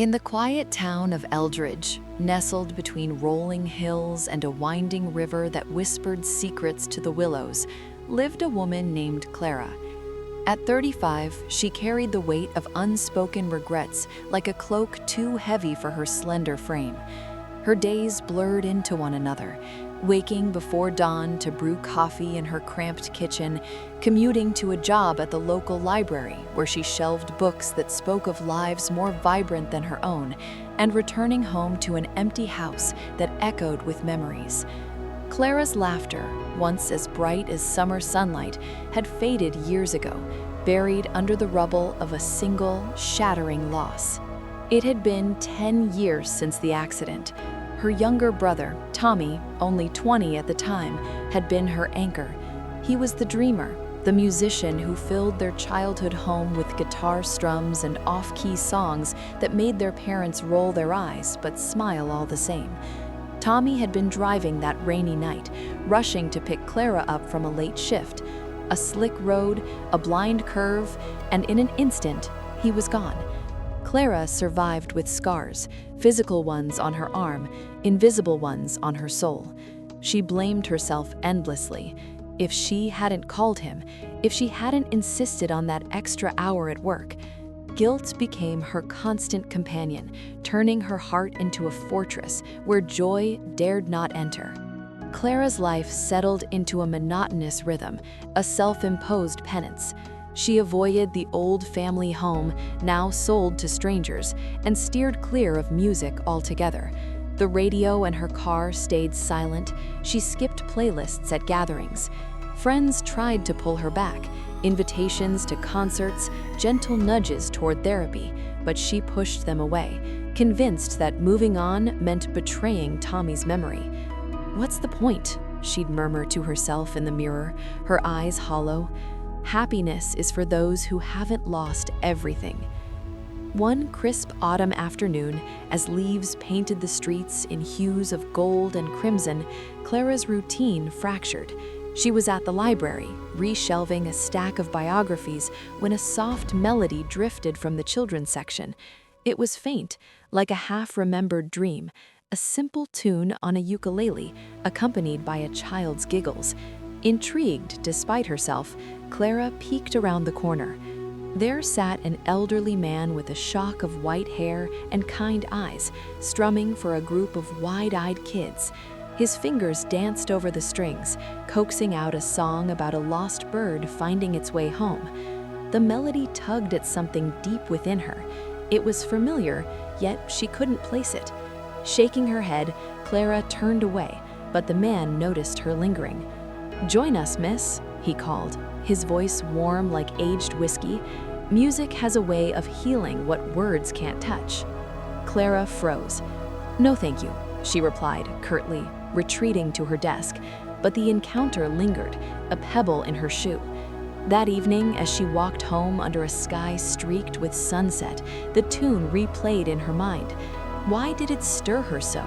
In the quiet town of Eldridge, nestled between rolling hills and a winding river that whispered secrets to the willows, lived a woman named Clara. At 35, she carried the weight of unspoken regrets like a cloak too heavy for her slender frame. Her days blurred into one another, waking before dawn to brew coffee in her cramped kitchen, commuting to a job at the local library where she shelved books that spoke of lives more vibrant than her own, and returning home to an empty house that echoed with memories. Clara's laughter, once as bright as summer sunlight, had faded years ago, buried under the rubble of a single, shattering loss. It had been 10 years since the accident. Her younger brother, Tommy, only 20 at the time, had been her anchor. He was the dreamer, the musician who filled their childhood home with guitar strums and off-key songs that made their parents roll their eyes but smile all the same. Tommy had been driving that rainy night, rushing to pick Clara up from a late shift. A slick road, a blind curve, and in an instant, he was gone. Clara survived with scars, physical ones on her arm, invisible ones on her soul. She blamed herself endlessly. If she hadn't called him, if she hadn't insisted on that extra hour at work, guilt became her constant companion, turning her heart into a fortress where joy dared not enter. Clara's life settled into a monotonous rhythm, a self-imposed penance. She avoided the old family home, now sold to strangers, and steered clear of music altogether. The radio in her car stayed silent. She skipped playlists at gatherings. Friends tried to pull her back, invitations to concerts, gentle nudges toward therapy, but she pushed them away, convinced that moving on meant betraying Tommy's memory. "What's the point?" she'd murmur to herself in the mirror, her eyes hollow. Happiness is for those who haven't lost everything. One crisp autumn afternoon, as leaves painted the streets in hues of gold and crimson, Clara's routine fractured. She was at the library, reshelving a stack of biographies, when a soft melody drifted from the children's section. It was faint, like a half-remembered dream, a simple tune on a ukulele, accompanied by a child's giggles. Intrigued despite herself, Clara peeked around the corner. There sat an elderly man with a shock of white hair and kind eyes, strumming for a group of wide-eyed kids. His fingers danced over the strings, coaxing out a song about a lost bird finding its way home. The melody tugged at something deep within her. It was familiar, yet she couldn't place it. Shaking her head, Clara turned away, but the man noticed her lingering. "Join us, miss," he called, his voice warm like aged whiskey. Music has a way of healing what words can't touch. Clara froze. "No, thank you," she replied curtly, retreating to her desk, but the encounter lingered, a pebble in her shoe. That evening, as she walked home under a sky streaked with sunset, the tune replayed in her mind. Why did it stir her so?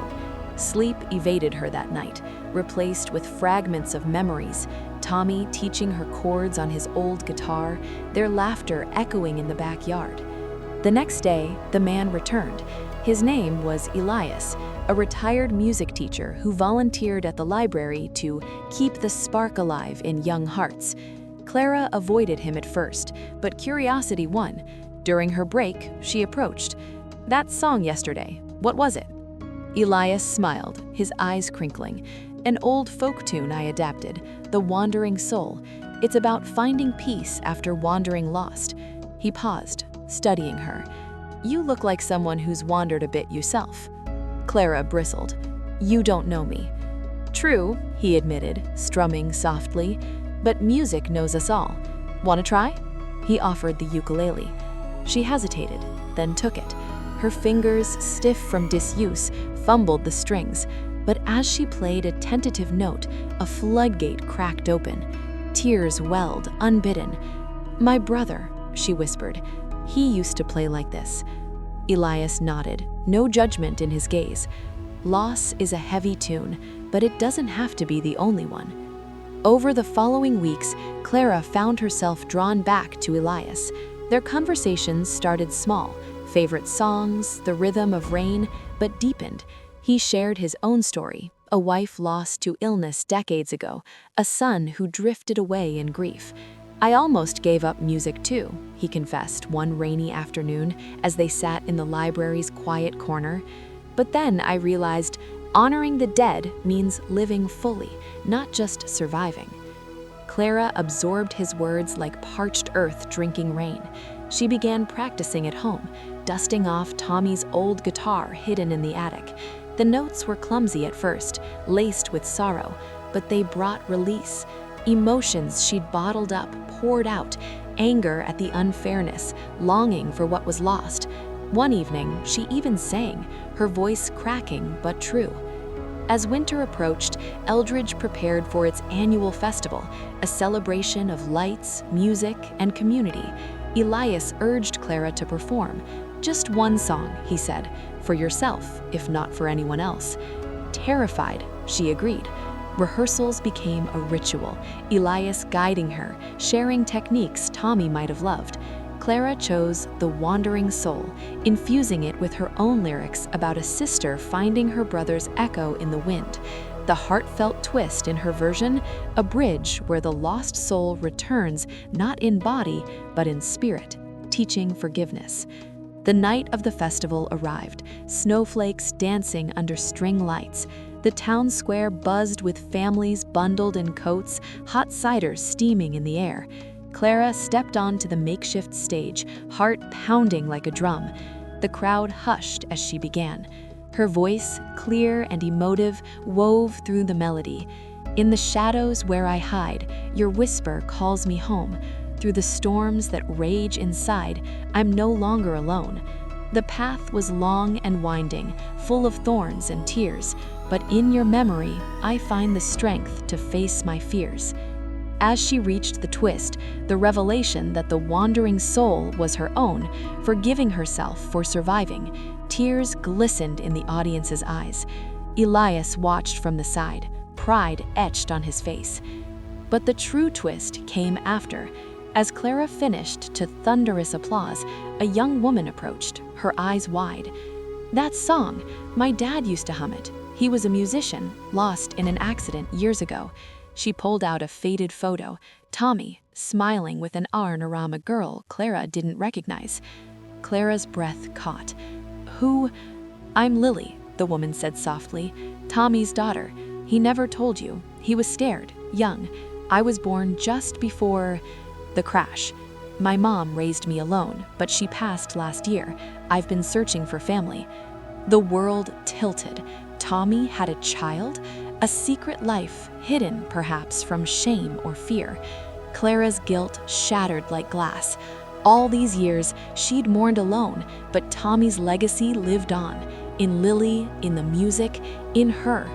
Sleep evaded her that night, replaced with fragments of memories, Tommy teaching her chords on his old guitar, their laughter echoing in the backyard. The next day, the man returned. His name was Elias, a retired music teacher who volunteered at the library to keep the spark alive in young hearts. Clara avoided him at first, but curiosity won. During her break, she approached. "That song yesterday, what was it?" Elias smiled, his eyes crinkling. "An old folk tune I adapted, The Wandering Soul. It's about finding peace after wandering lost." He paused, studying her. "You look like someone who's wandered a bit yourself." Clara bristled. "You don't know me." "True," he admitted, strumming softly, "but music knows us all. Want to try?" He offered the ukulele. She hesitated, then took it. Her fingers, stiff from disuse, fumbled the strings, but as she played a tentative note, a floodgate cracked open. Tears welled, unbidden. "My brother," she whispered. "He used to play like this." Elias nodded, no judgment in his gaze. Loss is a heavy tune, but it doesn't have to be the only one. Over the following weeks, Clara found herself drawn back to Elias. Their conversations started small, favorite songs, the rhythm of rain, but deepened. He shared his own story, a wife lost to illness decades ago, a son who drifted away in grief. "I almost gave up music too," he confessed one rainy afternoon as they sat in the library's quiet corner. "But then I realized honoring the dead means living fully, not just surviving." Clara absorbed his words like parched earth drinking rain. She began practicing at home, dusting off Tommy's old guitar hidden in the attic. The notes were clumsy at first, laced with sorrow, but they brought release. Emotions she'd bottled up poured out, anger at the unfairness, longing for what was lost. One evening, she even sang, her voice cracking but true. As winter approached, Eldridge prepared for its annual festival, a celebration of lights, music, and community. Elias urged Clara to perform. "Just one song," he said, "for yourself, if not for anyone else." Terrified, she agreed. Rehearsals became a ritual, Elias guiding her, sharing techniques Tommy might have loved. Clara chose "The Wandering Soul," infusing it with her own lyrics about a sister finding her brother's echo in the wind. The heartfelt twist in her version, a bridge where the lost soul returns not in body, but in spirit, teaching forgiveness. The night of the festival arrived, snowflakes dancing under string lights. The town square buzzed with families bundled in coats, hot cider steaming in the air. Clara stepped onto the makeshift stage, heart pounding like a drum. The crowd hushed as she began. Her voice, clear and emotive, wove through the melody. "In the shadows where I hide, your whisper calls me home. Through the storms that rage inside, I'm no longer alone." The path was long and winding, full of thorns and tears, but in your memory, I find the strength to face my fears. As she reached the twist, the revelation that the wandering soul was her own, forgiving herself for surviving, tears glistened in the audience's eyes. Elias watched from the side, pride etched on his face. But the true twist came after. As Clara finished to thunderous applause, a young woman approached, her eyes wide. "That song, my dad used to hum it. He was a musician, lost in an accident years ago." She pulled out a faded photo, Tommy, smiling with an arm around a girl Clara didn't recognize. Clara's breath caught. "Who?" "I'm Lily," the woman said softly. "Tommy's daughter. He never told you. He was scared, young. I was born just before the crash. My mom raised me alone, but she passed last year. I've been searching for family." The world tilted. Tommy had a child? A secret life, hidden perhaps from shame or fear. Clara's guilt shattered like glass. All these years, she'd mourned alone, but Tommy's legacy lived on. In Lily, in the music, in her.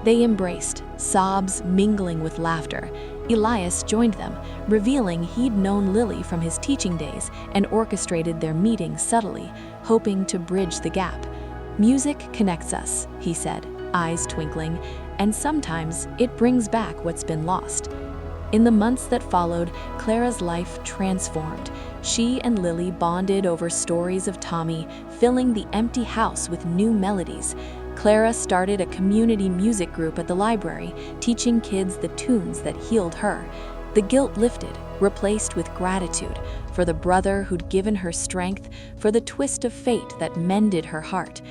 They embraced, sobs mingling with laughter. Elias joined them, revealing he'd known Lily from his teaching days and orchestrated their meeting subtly, hoping to bridge the gap. "Music connects us," he said, eyes twinkling, "and sometimes it brings back what's been lost." In the months that followed, Clara's life transformed. She and Lily bonded over stories of Tommy, filling the empty house with new melodies. Clara started a community music group at the library, teaching kids the tunes that healed her. The guilt lifted, replaced with gratitude for the brother who'd given her strength, for the twist of fate that mended her heart.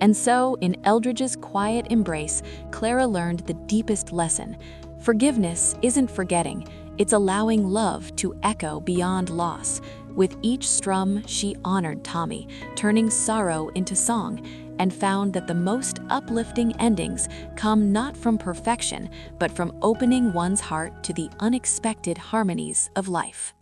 And so, in Eldridge's quiet embrace, Clara learned the deepest lesson. Forgiveness isn't forgetting, it's allowing love to echo beyond loss. With each strum, she honored Tommy, turning sorrow into song, and found that the most uplifting endings come not from perfection, but from opening one's heart to the unexpected harmonies of life.